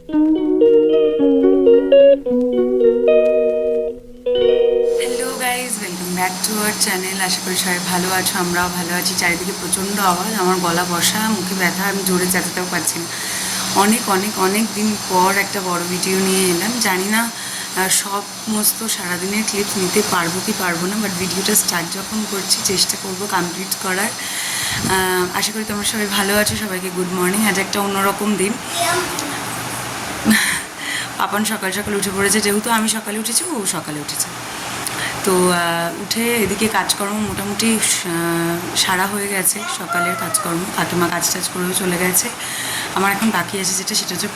Hello guys, welcome back to our channel. আশা করি সবাই ভালো আছো, আমরাও ভালো আছি। চারিদিকে প্রচণ্ড আওয়াজ, আমার গলা বসা, মুখে ব্যথা, আমি জোরে চেঁচাতেও পারছি না। অনেক অনেক অনেক দিন পর একটা বড় ভিডিও নিয়ে এলাম। জানি না সমস্ত সারাদিনের ক্লিপস নিতে পারবো কি পারবো না, বাট ভিডিওটা স্টার্ট যখন করছি চেষ্টা করব কমপ্লিট করার। আশা করি তোমরা সবাই ভালো আছো। সবাইকে গুড মর্নিং। আজ একটা অন্যরকম দিন। পাপন সকাল সকাল উঠে পড়েছে, যেহেতু আমি সকালে উঠেছি ও সকালে উঠেছে। তো উঠে এদিকে কাজকর্ম মোটামুটি সারা হয়ে গেছে। সকালের কাজকর্ম কাকিমা কাজ টাজ করেও চলে গেছে। আমার এখন বাকি আছে সেটা হচ্ছে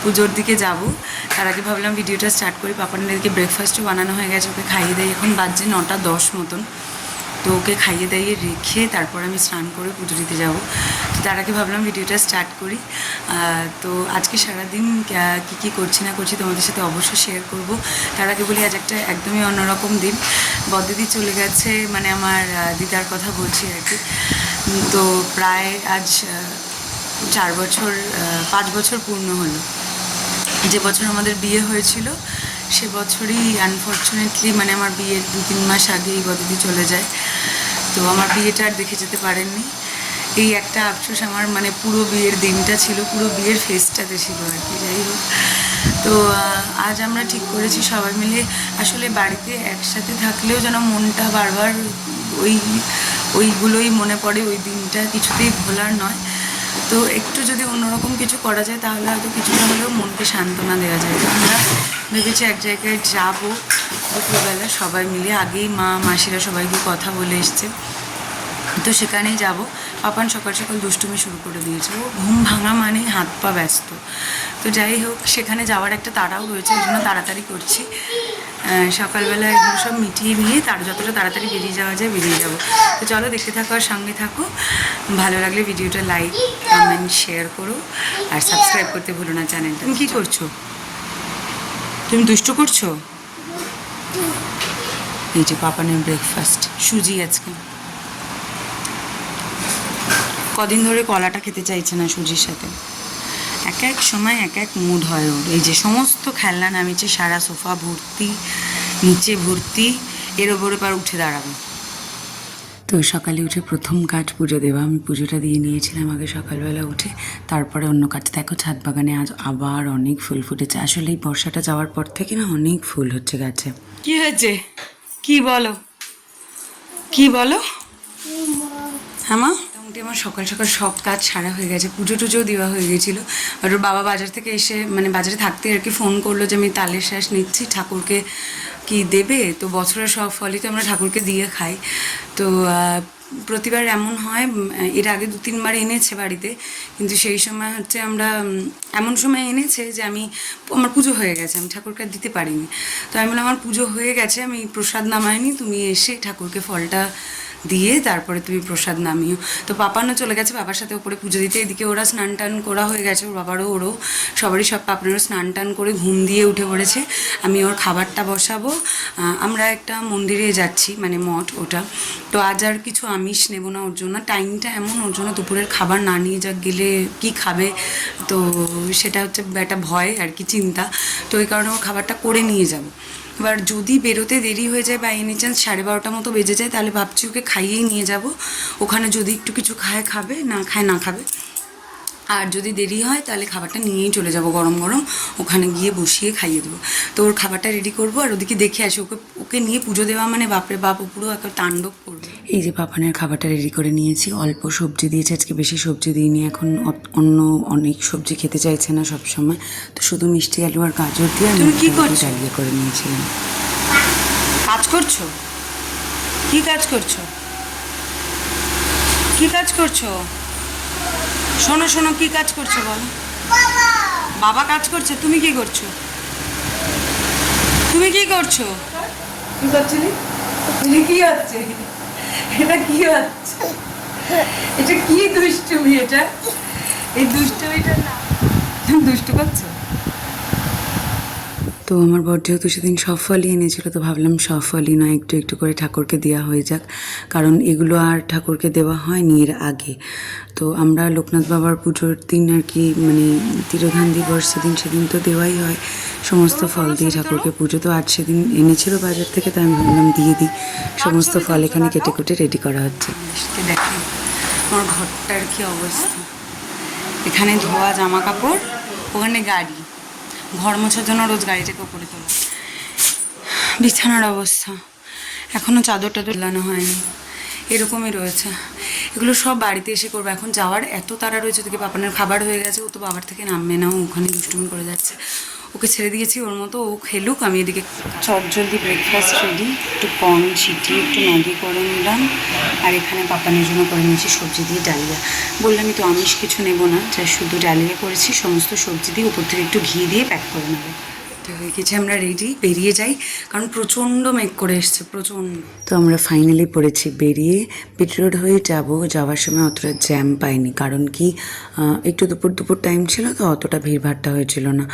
পুজোর দিকে যাব। তার আগে ভাবলাম ভিডিওটা স্টার্ট করি। পাপানের এদিকে ব্রেকফাস্টও বানানো হয়ে গেছে, ওকে খাইয়ে দেয়। এখন বাজছে 9:10 মতন। তো ওকে খাইয়ে দাইয়ে রেখে তারপর আমি স্নান করে পুজো দিতে যাবো। তো তার আগে ভাবলাম ভিডিওটা স্টার্ট করি। তো আজকে সারাদিন কী করছি না করছি তোমাদের সাথে অবশ্যই শেয়ার করব। তার আগে বলি, আজ একটা একদমই অন্যরকম দিন। বড়দিদি চলে গেছে, মানে আমার দিদার কথা বলছি আর কি। তো প্রায় আজ 5 বছর পূর্ণ হলো। যে বছর আমাদের বিয়ে হয়েছিল সে বছরই আনফর্চুনেটলি, মানে আমার বিয়ের 2-3 মাস আগেই বড়দিদি চলে যায়। তো আমার বিয়েটা আর দেখে যেতে পারেননি। এই একটা আফসোস আমার, মানে পুরো বিয়ের দিনটা ছিল, পুরো বিয়ের ফেসটাতে ছিল আর কি। যাই হোক, তো আজ আমরা ঠিক করেছি সবাই মিলে, আসলে বাড়িতে একসাথে থাকলেও যেন মনটা বারবার ওইগুলোই মনে পড়ে। ওই দিনটা কিছুতেই ভোলার নয়। তো একটু যদি অন্যরকম কিছু করা যায় তাহলে হয়তো কিছুটা হলেও মনকে সান্ত্বনা দেওয়া যায়। তো আমরা ভেবেছি এক জায়গায় যাবো দুপুরবেলা সবাই মিলে। আগেই মা মাসিরা সবাইকে কথা বলে এসছে, তো সেখানেই যাব। পাপান সকাল সকাল দুষ্টুমি শুরু করে দিয়েছে, ও ঘুম ভাঙা মানেই হাত পা ব্যস্ত। তো যাই হোক, সেখানে যাওয়ার একটা তাড়াও রয়েছে, ওই জন্য তাড়াতাড়ি করছি। সকালবেলা এগুলো সব মিটিয়ে নিয়ে যতটা তাড়াতাড়ি বেরিয়ে যাওয়া যায় বেরিয়ে যাবো। তো চলো, দেখতে থাকো আর সঙ্গে থাকো। ভালো লাগলে ভিডিওটা লাইক কমেন্ট শেয়ার করো, আর সাবস্ক্রাইব করতে ভুলো না চ্যানেলটা। তুমি কী করছো? তুমি দুষ্টু করছো? এই যে পাপানের ব্রেকফাস্ট সুজি। আজকে কদিন ধরে কলাটা খেতে চাইছে না সুজির সাথে। এক এক সময় এক এক মুড হয় ওর। এই যে সমস্ত খেলনা নামিয়েছে, সারা সোফা ভর্তি, নিচে ভর্তি, এর ওপরে পার উঠে দাঁড়াবে। তো সকালে উঠে প্রথম কাজ পুজো দেওয়া। আমি পুজোটা দিয়ে নিয়েছিলাম আগে সকালবেলা উঠে, তারপরে অন্য কাজ। দেখো, ছাদ বাগানে আজ আবার অনেক ফুল ফুটেছে। আসলে এই বর্ষাটা যাওয়ার পর থেকে না অনেক ফুল হচ্ছে গাছে। কি হয়েছে? কি বলো, কি বলো? হ্যাঁ মা, মোটামুটি আমার সকাল সকাল সব কাজ সারা হয়ে গেছে। পুজো টুজোও দেওয়া হয়ে গেছিলো। আর ওর বাবা বাজার থেকে এসে, মানে বাজারে থাকতে আর কি, ফোন করলো যে আমি তালের শ্বাস নিচ্ছি, ঠাকুরকে কি দেবে? তো বছরের সব ফলই তো আমরা ঠাকুরকে দিয়ে খাই। তো প্রতিবার এমন হয়, এর আগে 2-3 বার এনেছে বাড়িতে, কিন্তু সেই সময় হচ্ছে আমরা এমন সময় এনেছে যে আমার পুজো হয়ে গেছে, আমি ঠাকুরকে দিতে পারিনি। তো আমি বললাম, আমার পুজো হয়ে গেছে, আমি প্রসাদ নামাইনি, তুমি এসে ঠাকুরকে ফলটা দিয়ে তারপরে তুমি প্রসাদ নামিও। তো পাপানও চলে গেছে বাবার সাথে ওপরে পুজো দিতে। এদিকে ওরা স্নান টান করা হয়ে গেছে, ওর বাবারও ওরও সবারই, সব পাপানেরও স্নান টান করে ঘুম দিয়ে উঠে পড়েছে। আমি ওর খাবারটা বসাবো। আমরা একটা মন্দিরে যাচ্ছি, মানে মঠ ওটা। তো আজ আর কিছু আমিষ নেবো না ওর জন্য। টাইমটা এমন, ওর জন্য দুপুরের খাবার না নিয়ে গেলে কি খাবে, তো সেটা হচ্ছে একটা ভয় আর কি, চিন্তা। তো ওই কারণে ওর খাবারটা করে নিয়ে যাবো। এবার যদি বেরোতে দেরি হয়ে যায় বা এনি চান্স 12:30 মতো বেজে যায়, তাহলে ভাবছি ওকে খাইয়েই নিয়ে যাব। ওখানে যদি একটু কিছু খায় খাবে, না খায় না খাবে। আর যদি দেরি হয় তাহলে খাবারটা নিয়েই চলে যাব গরম গরম, ওখানে গিয়ে বসিয়ে খাইয়ে দেবো। তো ওর খাবারটা রেডি করবো আর ওদিকে দেখে আসি। ওকে নিয়ে পুজো দেওয়া মানে বাপরে বাপ, পুরো একটা তাণ্ডব করবে। এই যে পাপানের খাবারটা রেডি করে নিয়েছি। অল্প সবজি দিয়েছে আজকে, বেশি সবজি দিইনি। এখন অনেক সবজি খেতে চাইছে না সবসময়, তো শুধু মিষ্টি আলু আর গাজর দিয়ে আমি ডালিয়া করে নিয়েছিলাম। কাজ করছো? কি কাজ করছো? কি কাজ করছো? শোনো শোনো, কি কাজ করছো বলো? বাবা কাজ করছে, তুমি কি করছো? তুমি কি করছো? কি করছিলি? কি হচ্ছে এটা? কি হচ্ছে এটা? কি দুষ্টুমি এটা? এই দুষ্টুমিটা না, তুমি দুষ্টু করছো? তো তো আমার বর যেহেতু সেদিন সব ফলই এনেছিল, তো ভাবলাম সব ফলই নয়, একটু একটু করে ঠাকুরকে দেওয়া হয়ে যাক, কারণ এগুলো আর ঠাকুরকে দেওয়া হয়নি এর আগে। তো আমরা লোকনাথ বাবার পুজোর দিন আর কি, মানে তিরোধান দিবস সেদিন তো দেওয়াই হয় সমস্ত ফল দিয়ে ঠাকুরকে পুজো। তো আজ সেদিন এনেছিল বাজার থেকে, তাই আমি ভাবলাম দিয়ে দিই। সমস্ত ফল এখানে কেটে কুটে রেডি করা হচ্ছে। দেখেন আমার ঘরটার কি অবস্থা, এখানে ধোয়া জামা কাপড়, ওখানে গাড়ি, ঘর মোছার জন্য রোজ গাড়িটাকে উপরে তোলা, বিছানার অবস্থা, এখনও চাদর টাদর লানো হয়নি, এরকমই রয়েছে। এগুলো সব বাড়িতে এসে করবো। এখন যাওয়ার এত তাড়া রয়েছে, ওদিকে পাপানের খাবার হয়ে গেছে, ও তো বাবার থেকে নামবে না, ওখানে দুষ্টুমি করে যাচ্ছে। ওকে ছেড়ে দিয়েছি ওর মতো, ও খেলুক। আমি এদিকে চটজলদি ব্রেকফাস্ট রেডি, একটু কর্ন ছিটিয়ে একটু ম্যাগি করে নিলাম, আর এখানে পাপানের জন্য করে নিয়েছি সবজি দিয়ে ডালিয়া। বললামই তো আমিষ কিছু নেব না, যা শুধু ডালিয়া করেছি, সমস্ত সবজি দিয়ে উপর থেকে একটু ঘি দিয়ে প্যাক করে নেবো। হয়ে গেছে, আমরা রেডি, বেরিয়ে যাই, কারণ প্রচণ্ড মেঘ করে এসছে, প্রচণ্ড। তো আমরা ফাইনালি পড়েছি বেরিয়ে, পিট রোড হয়ে যাওয়ার সময় অতটা জ্যাম পাইনি, কারণ কি একটু দুপুর টাইম ছিল, তো অতটা ভিড়ভাড়টা হয়েছিল না।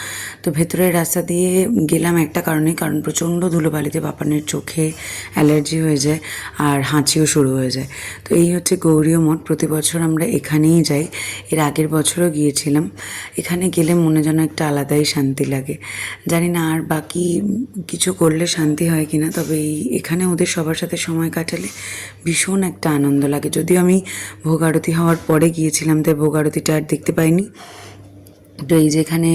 তো ভেতরের রাস্তা দিয়ে গেলাম একটা কারণে, কারণ প্রচণ্ড ধুলোবালিতে পাপানের চোখে অ্যালার্জি হয়ে যায় আর হাঁচিও শুরু হয়ে যায়। তো এই হচ্ছে গৌরীয় মঠ, প্রতি বছর আমরা এখানেই যাই, এর আগের বছরও গিয়েছিলাম। এখানে গেলে মনে যেন একটা আলাদাই শান্তি লাগে। জানি না আর বাকি কিছু করলে শান্তি হয় কি না, তবে এখানে ওদের সবার সাথে সময় কাটালে ভীষণ একটা আনন্দ লাগে। যদিও আমি ভোগ আরতি হওয়ার পরে গিয়েছিলাম, তাই ভোগ আরতিটা আর দেখতে পাইনি। তো এই যেখানে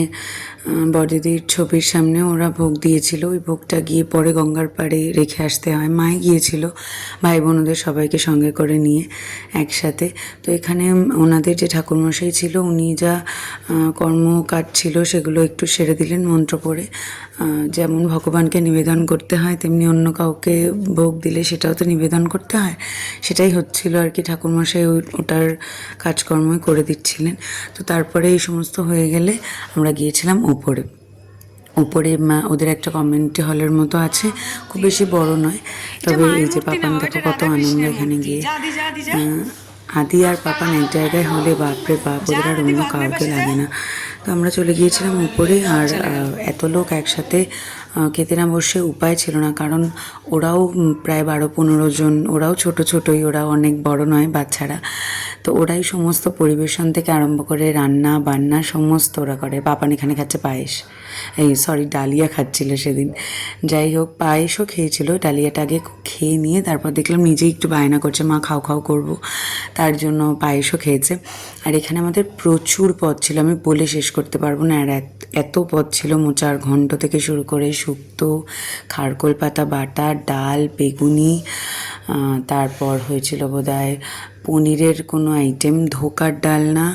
বড়দিদির ছবির সামনে ওরা ভোগ দিয়েছিল, ওই ভোগটা গিয়ে পরে গঙ্গার পাড়ে রেখে আসতে হয়। মাই গিয়েছিল ভাই বোনদের সবাইকে সঙ্গে করে নিয়ে একসাথে। তো এখানে ওনাদের যে ঠাকুরমশাই ছিল, উনি যা কর্মকাজ ছিল সেগুলো একটু সেরে দিলেন মন্ত্র পড়ে। যেমন ভগবানকে নিবেদন করতে হয়, তেমনি অন্য কাউকে ভোগ দিলে সেটাও তো নিবেদন করতে হয়, সেটাই হচ্ছিল আর কি। ঠাকুরমশাই ওটার কাজকর্মই করে দিচ্ছিলেন। তো তারপরে এই সমস্ত হয়ে গেলে আমরা গিয়েছিলাম উপরে। ওদের একটা কমিউনিটি হলের মতো আছে, খুব বেশি বড় নয়, তবে এই যে পাপান দেখো কত আনন্দ এখানে গিয়ে। আদি আর পাপান এক জায়গায় হলে বাপরে বাপ, ওদের আর অন্য কাউকে লাগে না। তো আমরা চলে গিয়েছিলাম উপরে, আর এত লোক একসাথে খেতে না বসে উপায় ছিল না, কারণ ওরাও প্রায় 12-15 জন, ওরাও ছোটোই, ওরাও অনেক বড় নয় বাচ্চারা। তো ওরাই সমস্ত পরিবেশন থেকে আরম্ভ করে রান্না বান্না সমস্ত ওরা করে। পাপান এখানে খাচ্ছে পায়েস, ডালিয়া খাচ্ছিল সেদিন। যাই হোক, পায়েসও খেয়েছিল, ডালিয়াটা আগে খেয়ে নিয়ে তারপর দেখলাম নিজেই একটু বায়না করছে, মা খাও করবো, তার জন্য পায়েসও খেয়েছে। আর এখানে আমাদের প্রচুর পদ ছিল, আমি বলে শেষ করতে পারবো না। আর এত পদ ছিল, মোচার ঘন্ট থেকে শুরু করে শুক্তো, খারকোল পাতা বাটা, ডাল, বেগুনি, তারপর হয়েছিল বোধহয় পনিরের কোনো আইটেম, ধোকার ডালনা,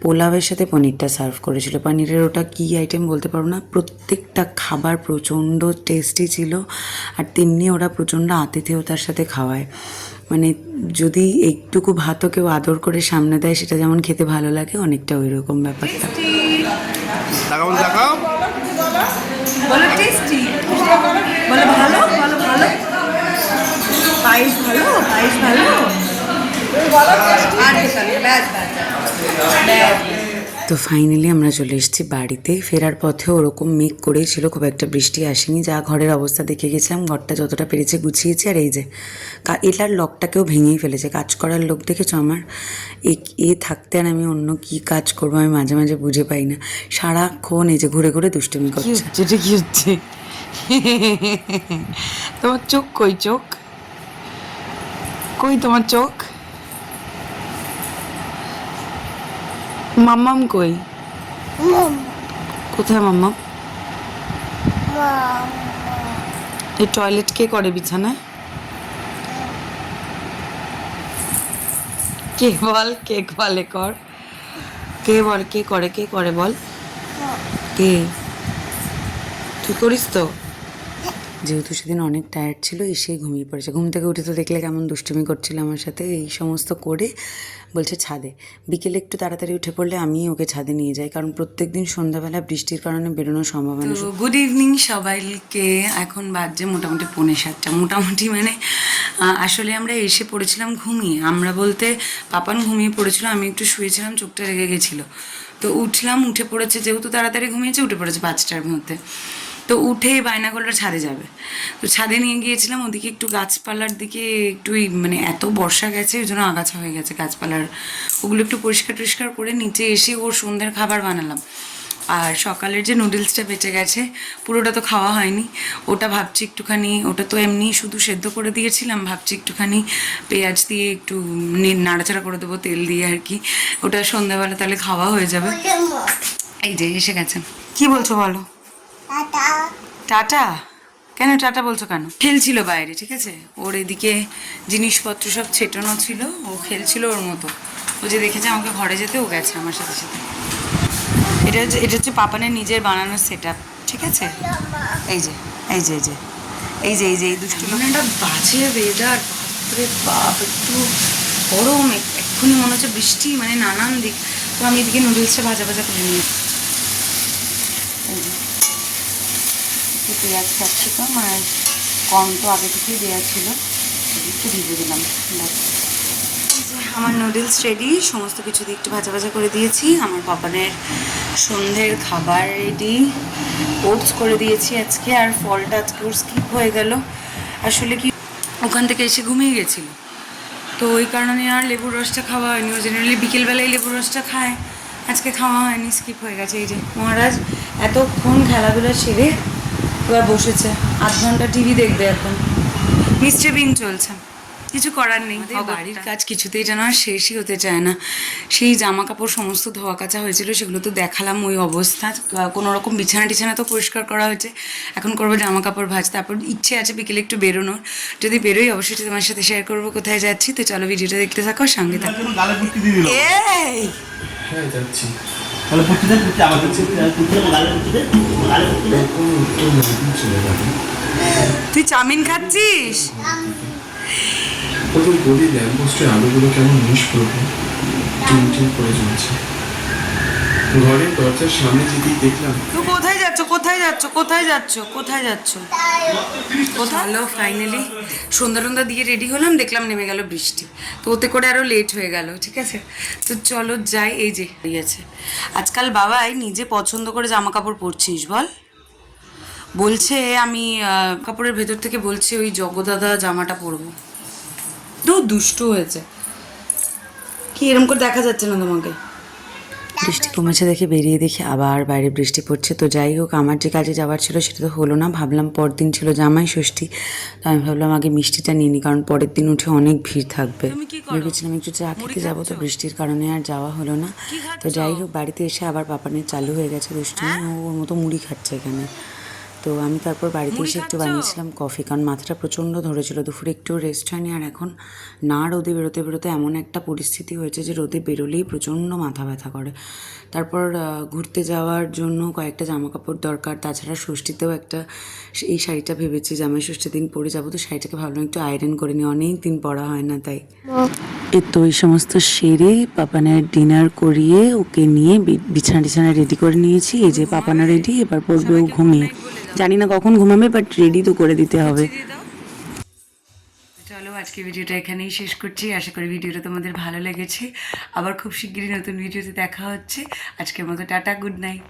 পোলাওয়ের সাথে পনিরটা সার্ভ করেছিল। পনিরের ওটা কী আইটেম বলতে পারবো না। প্রত্যেকটা খাবার প্রচণ্ড টেস্টি ছিল, আর তেমনি ওরা প্রচণ্ড আতিথেয়তার সাথে খাওয়ায়। মানে যদি একটুকু ভাতও কেউ আদর করে সামনে দেয়, সেটা যেমন খেতে ভালো লাগে, অনেকটা ওই রকম ব্যাপারটা। বলো টেস্টি, বলো ভালো, বলো ভালো, পায়েস ভালো, পায়েস ভালো। তো ফাইনালি আমরা চলে এসেছি বাড়িতে। ফেরার পথে ওরকম মেঘ করেই ছিল, খুব একটা বৃষ্টি আসেনি। যা ঘরের অবস্থা দেখে গেছিলাম, ঘরটা যতটা পেরেছে গুছিয়েছি। আর এই যে এটার লকটাকেও ভেঙেই ফেলেছে। কাজ করার লোক দেখেছো আমার, এ থাকতে আর আমি অন্য কি কাজ করবো আমি মাঝে মাঝে বুঝে পাই না। সারাক্ষণ এই যে ঘুরে ঘুরে দুষ্টুমি করছে। এটা কি হচ্ছে? তোমার চোখ কই? চোখ কই তোমার? চোখ মাম্মাম কই? কোথায় মাম্মাম? এই টয়লেট কে করে বিছানায়? কে বল, কে বলে কর? কে বল, কে করে বল? কে? তুই করিস তো? যেহেতু সেদিন অনেক টায়ার্ড ছিল, এসেই ঘুমিয়ে পড়েছে। ঘুম থেকে উঠে তো দেখলে কেমন দুষ্টুমি করছিল আমার সাথে। এই সমস্ত করে বলছে ছাদে। বিকেলে একটু তাড়াতাড়ি উঠে পড়লে আমি ওকে ছাদে নিয়ে যাই, কারণ প্রত্যেক দিন সন্ধ্যাবেলা বৃষ্টির কারণে বেরোনোর সম্ভাবনা। গুড ইভিনিং সবাইকে। এখন বাজছে মোটামুটি 6:45, মোটামুটি মানে আসলে আমরা এসে পড়েছিলাম ঘুমিয়ে। আমরা বলতে পাপান ঘুমিয়ে পড়েছিল, আমি একটু শুয়েছিলাম, চোখটা লেগে গেছিলো। তো উঠলাম, উঠে পড়েছে, যেহেতু তাড়াতাড়ি ঘুমিয়েছে উঠে পড়েছে 5টার মধ্যে। তো উঠেই বায়না করলো ছাদে যাবে। তো ছাদে নিয়ে গিয়েছিলাম, ওদিকে একটু গাছপালার দিকে একটু মানে এত বর্ষা গেছে ওই জন্য আগাছা হয়ে গেছে গাছপালার, ওগুলো একটু পরিষ্কার টরিষ্কার করে নিচে এসে ওর সন্ধ্যের খাবার বানালাম। আর সকালের যে নুডলসটা বেঁচে গেছে পুরোটা তো খাওয়া হয়নি, ওটা ভাবছি একটুখানি, ওটা তো এমনি শুধু সেদ্ধ করে দিয়েছিলাম, ভাবছি একটুখানি পেঁয়াজ দিয়ে একটু নাড়াচাড়া করে দেবো তেল দিয়ে আর কি, ওটা সন্ধ্যাবেলা তাহলে খাওয়া হয়ে যাবে। এই যে এসে গেছে, কি বলছো বলো? টাটা? কেন টাটা বলছো কেন? খেলছিল বাইরে, ঠিক আছে, ওর এদিকে জিনিসপত্র সব ছেটানো ছিল, ও খেলছিল ওর মতো, ও যে দেখেছে আমাকে ঘরে যেতে ও গেছে আমার সাথে সাথে। এটা হচ্ছে পাপানের নিজের বানানোর সেট আপ, ঠিক আছে। এই যে এই যে এই যে এই যে এই যে এই দুষ্টু মানে একটা বাজে ওয়েদার, বাপরে বাপ, একটু গরম, এক্ষুনি মনে হচ্ছে বৃষ্টি, মানে নানান দিক। তো আমি এদিকে নুডলসটা ভাজা ভাজা করে নিয়েছি, পেঁয়াজ ক্যাপসিকাম আর কর্ন তো আগে থেকেই দেওয়া ছিল, একটু ভিজে দিলাম। আমার নুডলস রেডি, সমস্ত কিছু দিয়ে একটু ভাজা ভাজা করে দিয়েছি। আমার পাপানের সন্ধ্যের খাবার রেডি, ওটস করে দিয়েছি আজকে, আর ফলটা আজকে ওর স্কিপ হয়ে গেল, আসলে কি ওখান থেকে এসে ঘুমিয়ে গেছিলো, তো ওই কারণে আর লেবুর রসটা খাওয়া হয়নি। ও জেনারেলি বিকেলবেলায় লেবুর রসটা খায়, আজকে খাওয়া হয়নি, স্কিপ হয়ে গেছে। এই যে মহারাজ এতক্ষণ খেলাধুলা সেরে এবার বসেছে, আধ ঘন্টা টিভি দেখবে এখন, মিস্টার বিন চলছে, কিছু করার নেই। বাড়ির কাজ কিছুতেই যেন আর শেষই হতে চায় না, সেই জামা কাপড় সমস্ত ধোয়া কাচা হয়েছিল সেগুলো তো দেখালাম ওই অবস্থা, কোনো রকম বিছানা টিছানা তো পরিষ্কার করা হয়েছে, এখন করবো জামা কাপড় ভাজ, তারপর ইচ্ছে আছে বিকেলে একটু বেরোনোর, যদি বেরোই অবশ্যই তোমার সাথে শেয়ার করবো কোথায় যাচ্ছি। তো চলো ভিডিওটা দেখতে থাকো, সঙ্গে থাকো। এই হ্যাঁ যাচ্ছি। তুই চাউমিন খাচ্ছিস? ওদের গলি ল্যাম্পপোস্টের আলোগুলো কেমন নিষ্প্রভ টিমটিম করে চলছে। ঘরের দরজার সামনে যেতেই দেখলাম। তুই কোথায় যাচ্ছ, কোথায় যাচ্ছ, কোথায় যাচ্ছ, কোথায় যাচ্ছ? হলো ফাইনালি সন্ধ্যা টন্ধা দিয়ে রেডি হলাম, দেখলাম নেমে গেল বৃষ্টি, তো ওতে করে আরও লেট হয়ে গেল, ঠিক আছে। তো চলো যাই, এই যে আছে আজকাল বাবাই নিজে পছন্দ করে জামা কাপড় পরছিস বল, বলছে আমি কাপড়ের ভেতর থেকে বলছে ওই জগদাদা জামাটা পরবো, তো দুষ্ট হয়েছে কি, এরকম করে দেখা যাচ্ছে না তোমাকে? বৃষ্টি কমেছে দেখে বেরিয়ে দেখি আবার বাইরে বৃষ্টি পড়ছে। তো যাই হোক, আমার যে কাজে যাওয়ার ছিল সেটা তো হলো না, ভাবলাম পরদিন ছিল জামাই ষষ্ঠী, তো আমি ভাবলাম আগে মিষ্টিটা নিয়ে নিই, কারণ পরের দিন উঠে অনেক ভিড় থাকবে, ভেবেছিলাম একটু চা খেতে যাবো, তো বৃষ্টির কারণে আর যাওয়া হলো না। তো যাই হোক, বাড়িতে এসে আবার পাপানের চালু হয়ে গেছে দুষ্টুমি, ওর মতো মুড়ি খাচ্ছে এখানে। তো আমি তারপর বাড়িতে এসে একটু বানিয়েছিলাম কফি, কারণ মাথাটা প্রচণ্ড ধরেছিল, দুপুরে একটু রেস্ট হয়নি, আর এখন না রোদে বেরোতে বেরোতে এমন একটা পরিস্থিতি হয়েছে যে রোদে বেরোলেই প্রচণ্ড মাথা ব্যথা করে। তারপর ঘুরতে যাওয়ার জন্য কয়েকটা জামা কাপড় দরকার, তাছাড়া ষষ্ঠীতেও একটা, এই শাড়িটা ভেবেছি জামাই ষষ্ঠীর দিন পরে যাবো, তো শাড়িটাকে ভাবলাম একটু আয়রন করে নিই, অনেক দিন পরা হয় না তাই। তো এই সমস্ত সেরে পাপানের ডিনার করিয়ে ওকে নিয়ে বিছানা টিছানা রেডি করে নিয়েছি। এই যে পাপানা রেডি, এবার পড়বে ও ঘুমিয়ে, জানি না কখন ঘুমাবে, বাট রেডি তো করে দিতে হবে। চলো আজকে ভিডিওটা এখানেই শেষ করছি, আশা করি ভিডিওটা তোমাদের ভালো লেগেছে, আবার খুব শিগগিরই নতুন ভিডিওতে দেখা হচ্ছে। আজকের মতো টাটা, গুড নাইট।